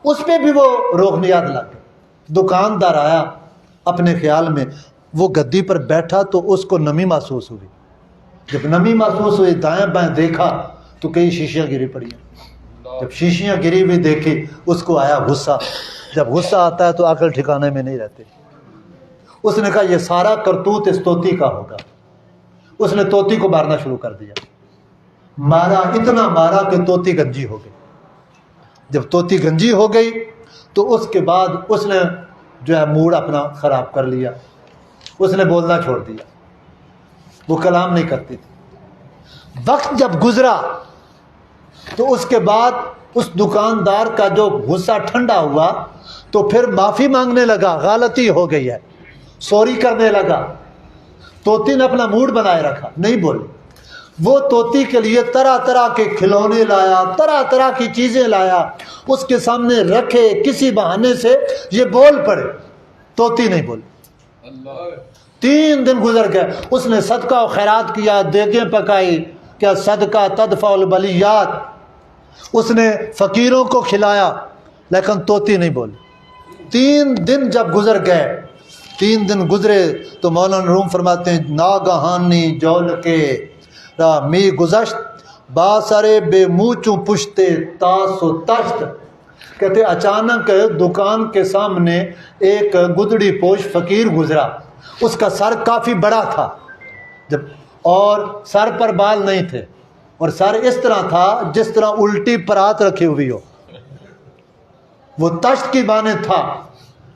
اس پہ بھی وہ روغنیات لگ گئی۔ دکاندار آیا اپنے خیال میں، وہ گدی پر بیٹھا تو اس کو نمی محسوس ہوئی، جب نمی محسوس ہوئی دائیں بائیں دیکھا تو کئی شیشیاں گری پڑی ہیں، جب شیشیاں گری ہوئی دیکھی اس کو آیا غصہ، جب غصہ آتا ہے تو عقل ٹھکانے میں نہیں رہتے۔ اس نے کہا یہ سارا کرتوت اس طوطی کا ہوگا، اس نے طوطی کو مارنا شروع کر دیا، مارا، اتنا مارا کہ طوطی گنجی ہو گئی۔ جب طوطی گنجی ہو گئی تو اس کے بعد اس نے جو ہے موڈ اپنا خراب کر لیا، اس نے بولنا چھوڑ دیا، وہ کلام نہیں کرتی تھی۔ وقت جب گزرا تو اس کے بعد اس دکاندار کا جو غصہ ٹھنڈا ہوا تو پھر معافی مانگنے لگا، غلطی ہو گئی ہے، سوری کرنے لگا۔ طوطی نے اپنا موڈ بنائے رکھا، نہیں بولی۔ وہ طوطی کے لیے طرح طرح کے کھلونے لایا، طرح طرح کی چیزیں لایا، اس کے سامنے رکھے، کسی بہانے سے یہ بول پڑے، طوطی نہیں بولی۔ 3 دن گزر گئے، اس نے صدقہ و خیرات کیا، دیگیں پکائی، کیا صدقہ تدفع البلیات، اس نے فقیروں کو کھلایا، لیکن طوطی نہیں بولی۔ 3 دن جب گزر گئے، 3 دن گزرے تو مولانا روم فرماتے ہیں ناگہانی جول کے می گزشت با سرے بے موچوں پشتے تاس و تشت، کہتے اچانک دکان کے سامنے ایک گدڑی پوش فقیر گزرا، اس کا سر کافی بڑا تھا اور سر پر بال نہیں تھے، اور سر اس طرح تھا جس طرح الٹی پرات رکھی ہوئی ہو، وہ تشت کی مانند تھا۔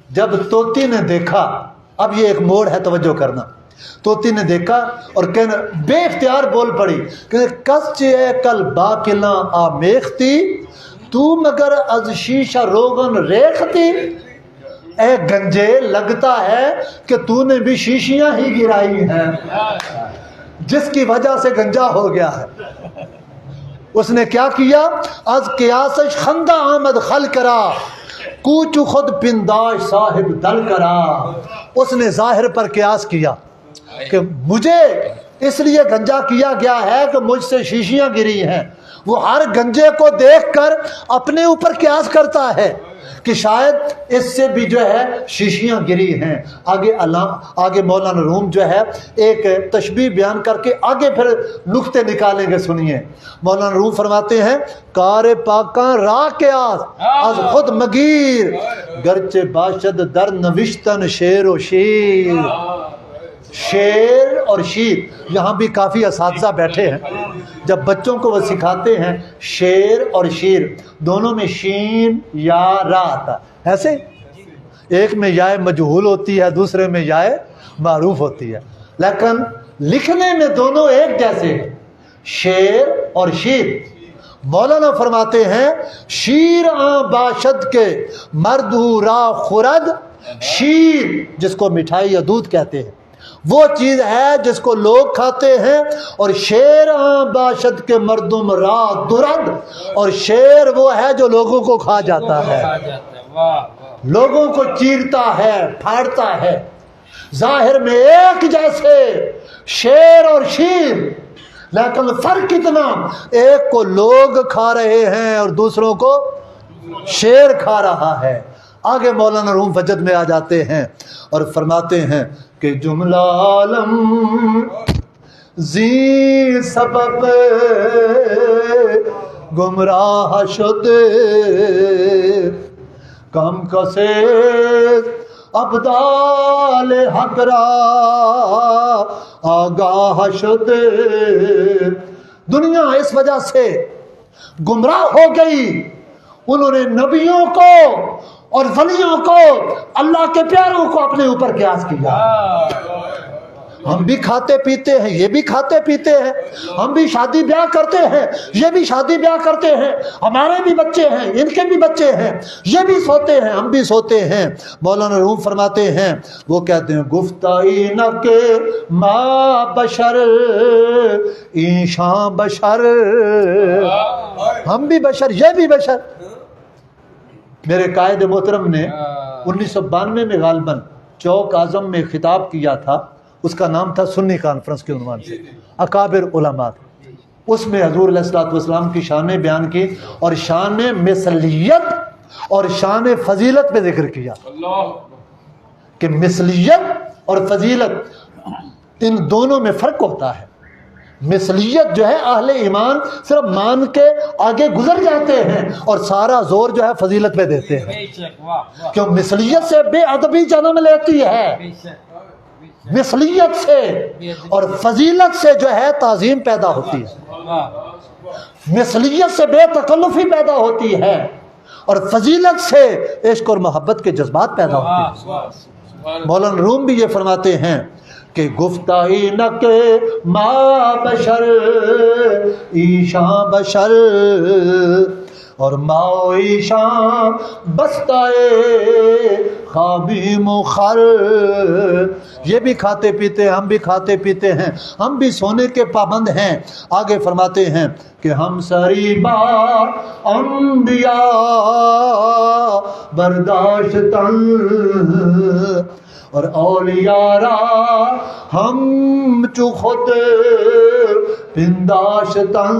جب طوطی نے دیکھا، اب یہ ایک موڑ ہے، توجہ کرنا، طوطی نے دیکھا اور کہنا بے اختیار بول پڑی کہ کس چے کل باکلاں آمیختی، تو مگر از شیشہ روغن ریختی، اے گنجے لگتا ہے کہ تو نے بھی شیشیاں ہی گرائی ہیں، جس کی وجہ سے گنجا ہو گیا ہے۔ اس نے کیا کیا؟ از قیاسش خندہ آمد خل کرا، کوچ خود پنداش صاحب دل کرا۔ اس نے ظاہر پر قیاس کیا کہ مجھے اس لیے گنجا کیا گیا ہے کہ مجھ سے شیشیاں گری ہیں۔ وہ ہر گنجے کو دیکھ کر اپنے اوپر قیاس کرتا ہے کہ شاید اس سے بھی جو ہے شیشیاں گری ہیں۔ آگے مولانا روم جو ہے ایک تشبیہ بیان کر کے آگے پھر نقطے نکالیں گے، سنیے۔ مولانا روم فرماتے ہیں کار پاکاں راہ قیاس از خود مگیر، گرچہ باشد در نوشتن شیر و شیر۔ شیر اور شیر، یہاں بھی کافی اساتذہ بیٹھے ہیں، جب بچوں کو وہ سکھاتے ہیں شیر اور شیر دونوں میں شین یا را آتا ہے، ایسے ایک میں یائے مجہول ہوتی ہے، دوسرے میں یائے معروف ہوتی ہے، لیکن لکھنے میں دونوں ایک جیسے ہیں، شیر اور شیر۔ مولانا فرماتے ہیں شیر آں باشد کے مردو را خورد، شیر جس کو مٹھائی یا دودھ کہتے ہیں وہ چیز ہے جس کو لوگ کھاتے ہیں، اور شیر آں باشد کے مردم را درد، اور شیر وہ ہے جو لوگوں کو کھا جاتا ہے، لوگوں کو چیرتا ہے، پھاڑتا ہے۔ ظاہر میں ایک جیسے شیر اور شیر، لیکن فرق کتنا، ایک کو لوگ کھا رہے ہیں اور دوسروں کو شیر کھا رہا ہے۔ آگے مولانا روم فجد میں آ جاتے ہیں اور فرماتے ہیں کہ جملہ عالم زی سبب گمراہ شد، کم کسے ابدال حق را آگاہ شد۔ دنیا اس وجہ سے گمراہ ہو گئی، انہوں نے نبیوں کو اور ولیوں کو، اللہ کے پیاروں کو اپنے اوپر قیاس کیا۔ ہم بھی کھاتے پیتے ہیں، یہ بھی کھاتے پیتے ہیں، ہم بھی شادی بیاہ کرتے ہیں، یہ بھی شادی بیاہ کرتے ہیں، ہمارے بھی بچے ہیں، ان کے بھی بچے ہیں، یہ بھی سوتے ہیں، ہم بھی سوتے ہیں۔ مولانا روم فرماتے ہیں، وہ کہتے ہیں گفتائی نہ کہ ما بشر ایشاں بشر، ہم بھی بشر، یہ بھی بشر۔ میرے قائد محترم نے 1992 میں غالباً چوک اعظم میں خطاب کیا تھا، اس کا نام تھا سنی کانفرنس کے عنوان سے، اکابر علماء۔ اس میں حضور علیہ الصلوۃ والسلام کی شانیں بیان کی اور شان مثلیت اور شان فضیلت پہ ذکر کیا کہ مثلیت اور فضیلت ان دونوں میں فرق ہوتا ہے۔ مثلیت جو ہے اہل ایمان صرف مان کے آگے گزر جاتے ہیں اور سارا زور جو ہے فضیلت پہ دیتے ہیں، کیوں مثلیت سے بے ادبی جنم لیتی ہے، مثلیت سے اور فضیلت سے جو ہے تعظیم پیدا ہوتی ہے، مثلیت سے بے تکلفی پیدا ہوتی ہے اور فضیلت سے عشق اور محبت کے جذبات پیدا ہوتے ہیں۔ مولانا روم بھی یہ فرماتے ہیں کہ گفتائی نہ کہ ما بشر ایشاں بشر، اور ماؤ ایشاں بستائے خوابی مخر، یہ بھی کھاتے پیتے ہیں، ہم بھی کھاتے پیتے ہیں، ہم بھی سونے کے پابند ہیں۔ آگے فرماتے ہیں کہ ہم سریبا انبیاء برداشتن، اور اولیاء را ہم چو خود پنداشتن،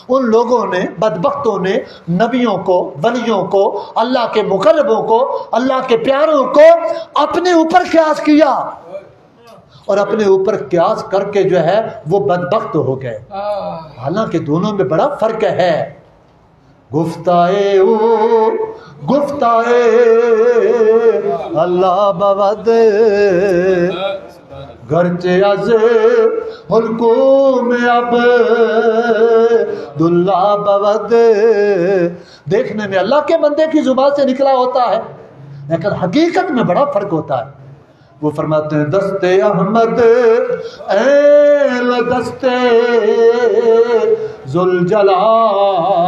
ان لوگوں نے، بدبختوں نے نبیوں کو، ولیوں کو، اللہ کے مقربوں کو، اللہ کے پیاروں کو اپنے اوپر قیاس کیا اور اپنے اوپر قیاس کر کے جو ہے وہ بدبخت ہو گئے، حالانکہ دونوں میں بڑا فرق ہے۔ گفتائے او گفتائے اللہ بود گرچہ از حلقوم عبداللہ بود. دیکھنے میں اللہ کے بندے کی زبان سے نکلا ہوتا ہے لیکن حقیقت میں بڑا فرق ہوتا ہے. وہ فرماتے ہیں دستے احمد ایل دستے ذوالجلال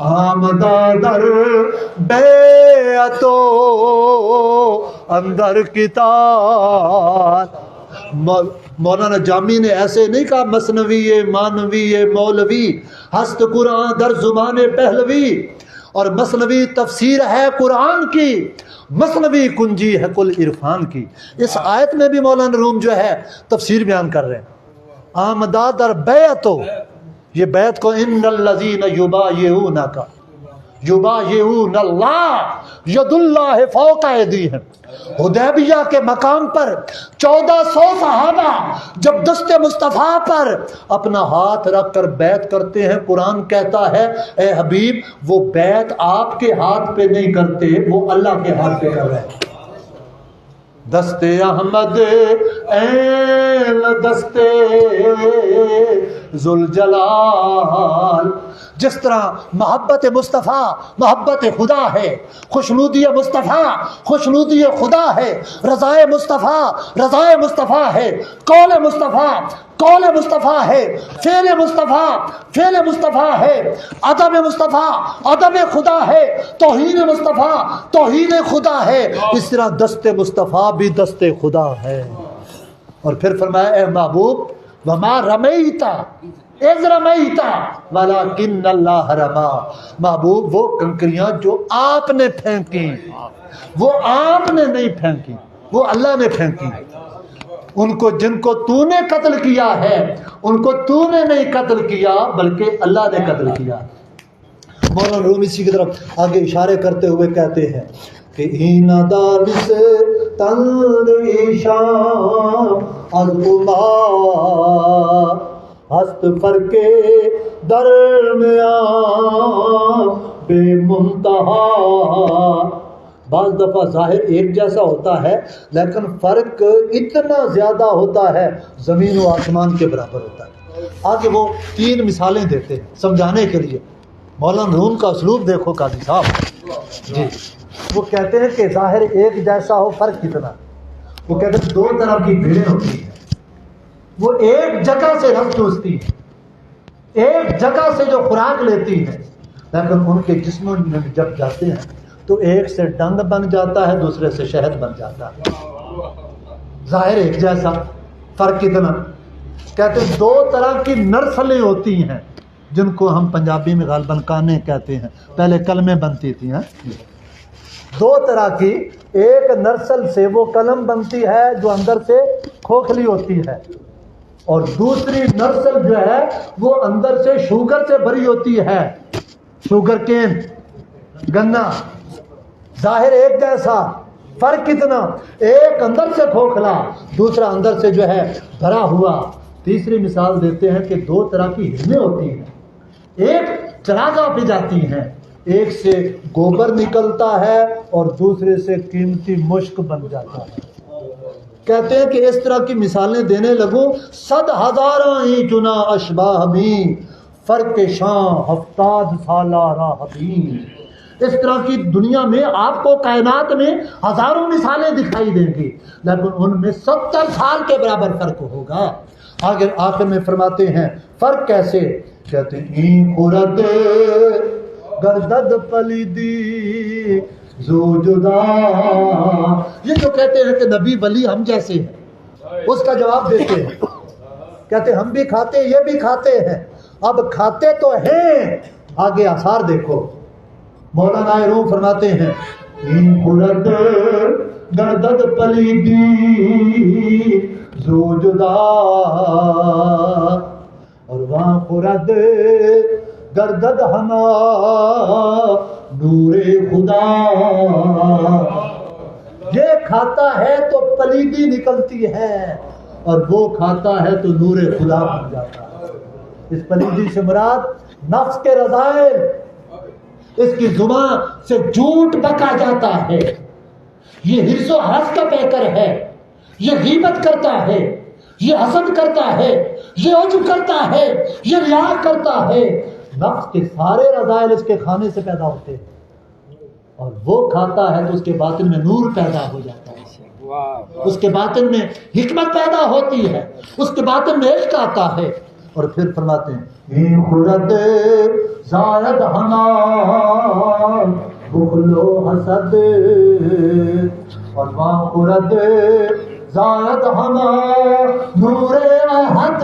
آمدہ در بیعتو اندر کتاب. مولانا جامی نے ایسے نہیں کہا مثنوی مانوی مولوی ہست قرآن در زبان پہلوی اور مثنوی تفسیر ہے قرآن کی مثنوی کنجی ہے کل عرفان کی. اس آیت میں بھی مولانا روم جو ہے تفسیر بیان کر رہے ہیں. آمدہ در بیعتو یہ بیعت کو ان الذین یبایعونک یبایعون اللہ ید اللہ فوق ایدیہم. حدیبیہ کے مقام پر 1400 صحابہ جب دست مصطفیٰ پر اپنا ہاتھ رکھ کر بیعت کرتے ہیں قرآن کہتا ہے اے حبیب وہ بیعت آپ کے ہاتھ پہ نہیں کرتے وہ اللہ کے ہاتھ پہ کر رہے ہیں. دستے احمد ایل دستے ذوالجلال. جس طرح محبت مصطفیٰ محبت خدا ہے، خوشنودی مصطفیٰ خوشنودی خدا ہے، رضائے مصطفیٰ رضائے مصطفیٰ ہے، قول مصطفیٰ قول مصطفیٰ ہے، فعل مصطفیٰ فعل مصطفیٰ ہے، ادب مصطفیٰ ادب خدا ہے، توہین مصطفیٰ توہین خدا ہے. اس طرح دست مصطفیٰ بھی دست خدا ہے. اور پھر فرمایا اے محبوب وما رمیتا اذ رمیتا ولکن اللہ رما. محبوب وہ کنکریاں جو آپ نے پھینکی وہ آپ نے نہیں پھینکی وہ اللہ نے پھینکی. ان کو جن کو تو نے قتل کیا ہے ان کو تو نے نہیں قتل کیا بلکہ اللہ نے قتل کیا. مولانا روم اسی کی طرف آگے اشارے کرتے ہوئے کہتے ہیں کہ این دانش تندیشاں از عمار ہست فرق درمیان بے منتہا. بعض دفعہ ظاہر ایک جیسا ہوتا ہے لیکن فرق اتنا زیادہ ہوتا ہے زمین و آسمان کے برابر ہوتا ہے. آگے وہ 3 مثالیں دیتے ہیں سمجھانے کے لیے. مولانا روم کا اسلوب دیکھو قاضی صاحب جی. وہ کہتے ہیں کہ ظاہر ایک جیسا ہو فرق کتنا. وہ کہتے ہیں 2 طرح کی بھیڑیں ہوتی ہیں وہ ایک جگہ سے رس چوستی ہیں ایک جگہ سے جو خوراک لیتی ہیں لیکن ان کے جسموں میں جب جاتے ہیں تو ایک سے ڈنگ بن جاتا ہے دوسرے سے شہد بن جاتا ہے. ظاہر ایک جیسا فرق کتنا. کہتے ہیں 2 طرح کی نرسلیں ہوتی ہیں جن کو ہم پنجابی میں غالباً کانے کہتے ہیں. پہلے کلمیں بنتی تھیں 2 طرح کی. ایک نرسل سے وہ قلم بنتی ہے جو اندر سے کھوکھلی ہوتی ہے اور دوسری نرسل جو ہے وہ اندر سے شوگر سے بھری ہوتی ہے شوگر کین گنا. ظاہر ایک جیسا فرق کتنا. ایک اندر سے کھوکھلا دوسرا اندر سے جو ہے بھرا ہوا. تیسری مثال دیتے ہیں کہ 2 طرح کی ہرنیں ہوتی ہیں. ایک چراگاہ پہ جاتی ہیں ایک سے گوبر نکلتا ہے اور دوسرے سے قیمتی مشک بن جاتا ہے. کہتے ہیں کہ اس طرح کی مثالیں دینے لگوں 100,000 ہی چنا اشباہ میں فرق شاں 70 سالہ راہ بھی. اس طرح کی دنیا میں آپ کو کائنات میں ہزاروں مثالیں دکھائی دیں گی لیکن ان میں 70 سال کے برابر فرق ہوگا. آگے آخر میں فرماتے ہیں فرق کیسے. کہتے ہیں خورد گردد پلیدی زو جدا. یہ جو کہتے ہیں کہ نبی ولی ہم جیسے ہیں اس کا جواب دیتے ہیں. کہتے ہیں ہم بھی کھاتے یہ بھی کھاتے ہیں. اب کھاتے تو ہیں آگے آثار دیکھو. مولانا روم فرماتے ہیں خورد گردد پلیدی زو جدا اور وہاں خورد گردد ہما نور خدا. یہ کھاتا ہے تو پلیدی نکلتی ہے اور وہ کھاتا ہے تو نور خدا بن جاتا ہے. اس پلیدی سے مراد نفس کے رذائل، اس کی زبان سے جھوٹ بکا جاتا ہے، یہ حرص و حرص کا پیکر ہے، یہ غیبت کرتا ہے، یہ حسد کرتا ہے، یہ عجب کرتا ہے، یہ ریا کرتا ہے۔ نفس کے سارے رذائل اس کے کھانے سے پیدا ہوتے ہیں، اور وہ کھاتا ہے تو اس کے باطن میں نور پیدا ہو جاتا ہے، اس کے باطن میں حکمت پیدا ہوتی ہے، اس کے باطن میں عشق آتا ہے۔ اور پھر فرماتے ہیں این خورد زائد ہمار بخل و حسد، اور وہاں خورد زائد ہمار نور احد،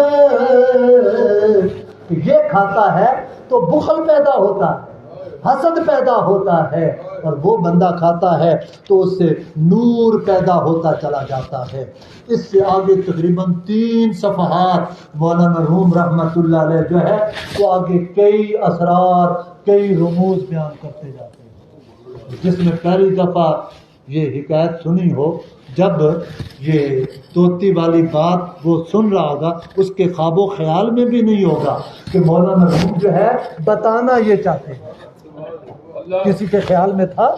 یہ کھاتا ہے تو بخل پیدا ہوتا ہے، حسد پیدا ہوتا ہے، اور وہ بندہ کھاتا ہے تو اس سے نور پیدا ہوتا چلا جاتا ہے۔ اس سے آگے تقریباً 3 صفحات مولانا روم رحمۃ اللہ علیہ جو ہے وہ آگے کئی اسرار، کئی رموز بیان کرتے جاتے ہیں، جس میں پہلی دفعہ یہ حکایت سنی ہو، جب یہ طوطی والی بات وہ سن رہا ہوگا، اس کے خواب و خیال میں بھی نہیں ہوگا کہ مولانا روم جو ہے بتانا یہ چاہتے ہیں۔ کسی کے خیال میں تھا؟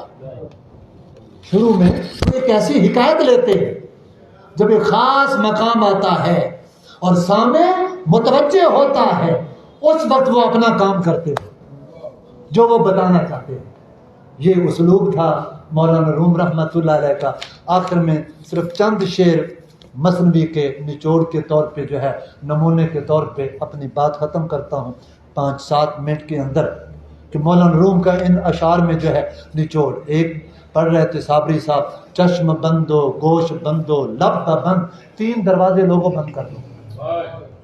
شروع میں ایک ایسی حکایت لیتے ہیں، جب ایک خاص مقام آتا ہے اور سامنے متوجہ ہوتا ہے، اس وقت وہ اپنا کام کرتے ہیں جو وہ بتانا چاہتے ہیں۔ یہ اسلوب تھا مولانا روم رحمۃ اللہ علیہ کا۔ آخر میں صرف چند شعر مثنوی کے نچوڑ کے طور پہ جو ہے نمونے کے طور پہ اپنی بات ختم کرتا ہوں 5-7 منٹ کے اندر، کہ مولانا روم کا ان اشعار میں جو ہے نچوڑ ایک پڑھ رہے تھے صابری صاحب، چشم بندو گوش بندو لب بند، 3 دروازے لوگوں بند کر لو،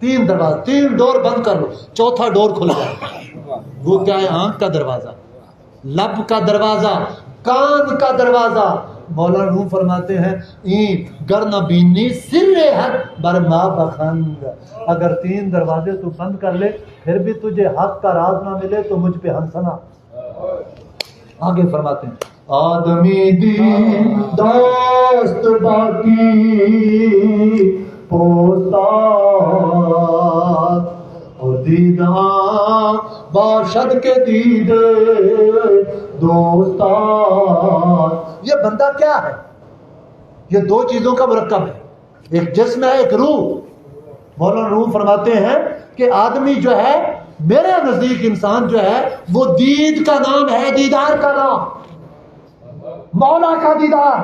3 دروازے، 3 ڈور بند کر لو، چوتھا ڈور کھل جائے۔ وہ کیا ہے؟ آنکھ کا دروازہ، لب کا دروازہ، کان کا دروازہ۔ مولانا روم فرماتے ہیں این گر نہ بینی سر حق بر ما بخند، اگر 3 دروازے تو بند کر لے پھر بھی تجھے حق کا راز نہ ملے تو مجھ پہ ہنسنا۔ آگے فرماتے ہیں آدمی دین دست باقی پوستاد، اور دیداں باشد کے دیدے دوستاد۔ یہ بندہ کیا ہے؟ یہ 2 چیزوں کا مرکب ہے، ایک جسم ہے، ایک روح۔ مولانا روم فرماتے ہیں کہ آدمی جو ہے، میرے نزدیک انسان جو ہے وہ دید کا نام ہے، دیدار کا نام، مولا کا دیدار،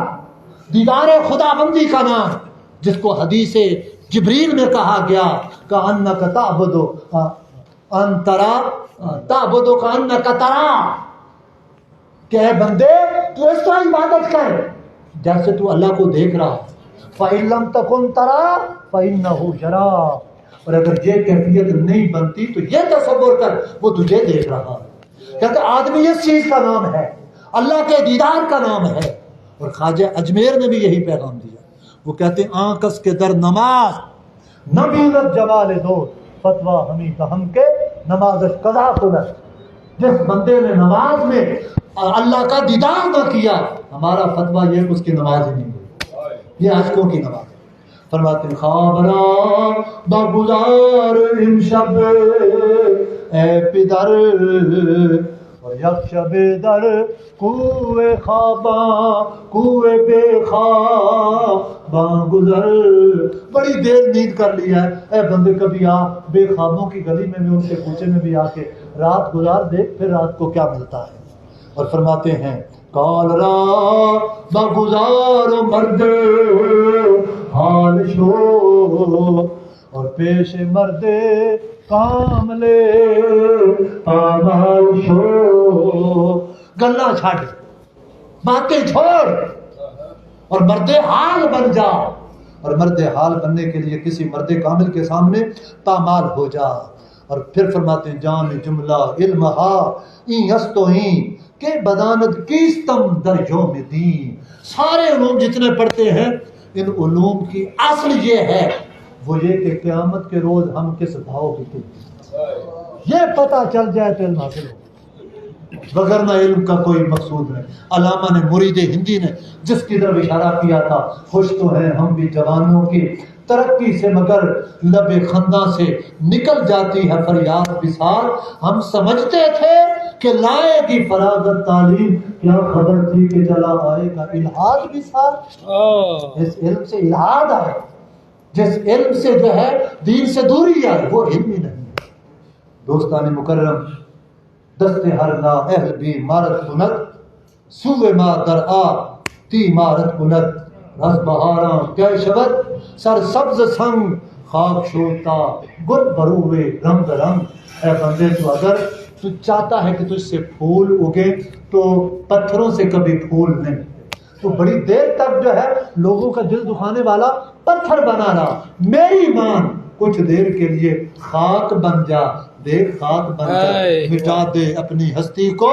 دیدار خدا بندی کا نام، جس کو حدیث جبریل میں کہا گیا کأنک تعبد ان ترا تعبد کأنک ترا، کہ اے بندے تو اس طرح عبادت کر جیسے تو اللہ کو دیکھ رہا ہے۔ فَإِن لَمْ تَكُنْ تَرَى فَإِنَّهُ يَرَاكَ، اور اگر یہ کیفیت نہیں بنتی تو یہ تصور کر وہ تجھے دیکھ رہا ہے۔ کہتے آدمی اس چیز کا نام ہے، اللہ کے دیدار کا نام ہے۔ اور خواجہ اجمیر نے بھی یہی پیغام دیا، وہ کہتے ہیں آنکس کے در نماز نبیلت جمال دو فتویٰ ہمیں ہم کے نمازش قضا کنت۔ جس بندے نے نماز میں اللہ کا دیدار نہ کیا، ہمارا فتویٰ یہ کہ اس کی نماز ہی نہیں ہوئی، یہ عاشقوں کی نماز ہے۔ فرماتے ہیں خواب را بگزار امشب اے پدر، اور یک شب در کوئے خواباں کوئے بے خواباں گزر، بڑی دیر نیند کر لیا ہے، اے بندے کبھی آ بے خوابوں کی گلی میں بھی، ان کے کوچے میں بھی آ کے رات گزار دیکھ، پھر رات کو کیا ملتا ہے۔ اور فرماتے ہیں کال را بگزار مرد حال شو، اور پیش مرد کام لے آمال شو، گلا چھاڑ، باتیں چھوڑ اور مرد حال بن جا، اور مرد حال بننے کے لیے کسی مرد کامل کے سامنے پامال ہو جا۔ اور پھر فرماتے ہیں جان جملہ علم ہا این استو این کہ بداند کیستم در یوم دین، سارے علوم جتنے پڑھتے ہیں ان علوم کی اصل یہ ہے، وہ یہ کہ قیامت کے روز ہم کس بھاؤ بکیں، یہ پتہ چل جائے تو علم حاصل ہو، وگرنہ علم کا کوئی مقصود نہیں۔ علامہ نے مرید ہندی نے جس کی طرف اشارہ کیا تھا، خوش تو ہیں ہم بھی جوانوں کی ترقی سے مگر لب خنداں سے نکل جاتی ہے فریاد وصال۔ ہم سمجھتے تھے کہ لائے گی فراغت تعلیم، کیا خبر تھی کہ چلا آئے گا الحاد وصال۔ جس علم سے الحاد آئے، جس علم سے جو ہے دین سے دوری آئے، وہ علم ہی نہیں ہے۔ دوستان مکرم، دست ہر نا اہل بھی مارت کند، سوئے ما در آ تی مارت کند، رس بہاراں کیا شبد سر سبز سنگ، خاک شوتا گل بروے رنگ رنگ۔ اے بندے، تو اگر تو چاہتا ہے کہ تجھ سے پھول اگے تو پتھروں سے کبھی پھول نہیں، تو بڑی دیر تک جو ہے لوگوں کا دل دکھانے والا پتھر بنا رہا۔ میری مان کچھ دیر کے لیے خاک بن جا، دیکھ خاک بن کر مٹا دے اپنی ہستی کو،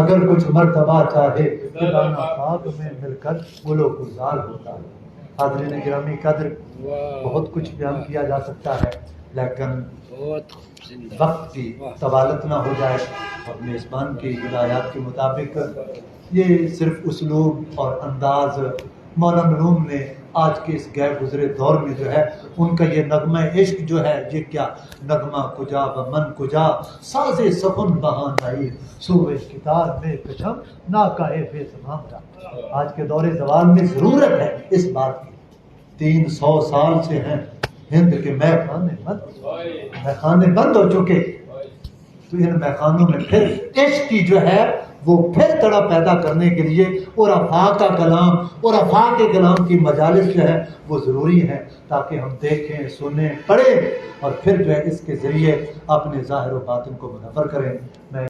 اگر کچھ مرتبہ چاہے کہ دانا خاک میں مل کر گل و گلزار ہوتا ہے۔ حاضرین گرامی قدر، بہت کچھ بیان کیا جا سکتا ہے، لیکن وقت کی طوالت نہ ہو جائے، اور میزبان کی ہدایات کے مطابق یہ صرف اسلوب اور انداز مولانا روم نے آج کے اس غیر گزرے دور میں جو ہے ان کا یہ نغمہ عشق جو ہے، یہ کیا نغمہ کجا و من کجا، ساز سخن بہانائی سوئے کتار میں کچھم ناکاہ بے زمام کا۔ آج کے دور زوال میں ضرورت ہے اس بات کی۔ 300 سال سے ہیں ہند کے میخانے بند ہو چکے، تو ان میخانوں میں پھر عشق کی جو ہے وہ پھر تڑپ پیدا کرنے کے لیے عرفاء کا کلام، عرفاء کے کلام کی مجالس جو ہے وہ ضروری ہے، تاکہ ہم دیکھیں، سنیں، پڑھیں، اور پھر جو ہے اس کے ذریعے اپنے ظاہر و باطن کو منور کریں۔ میں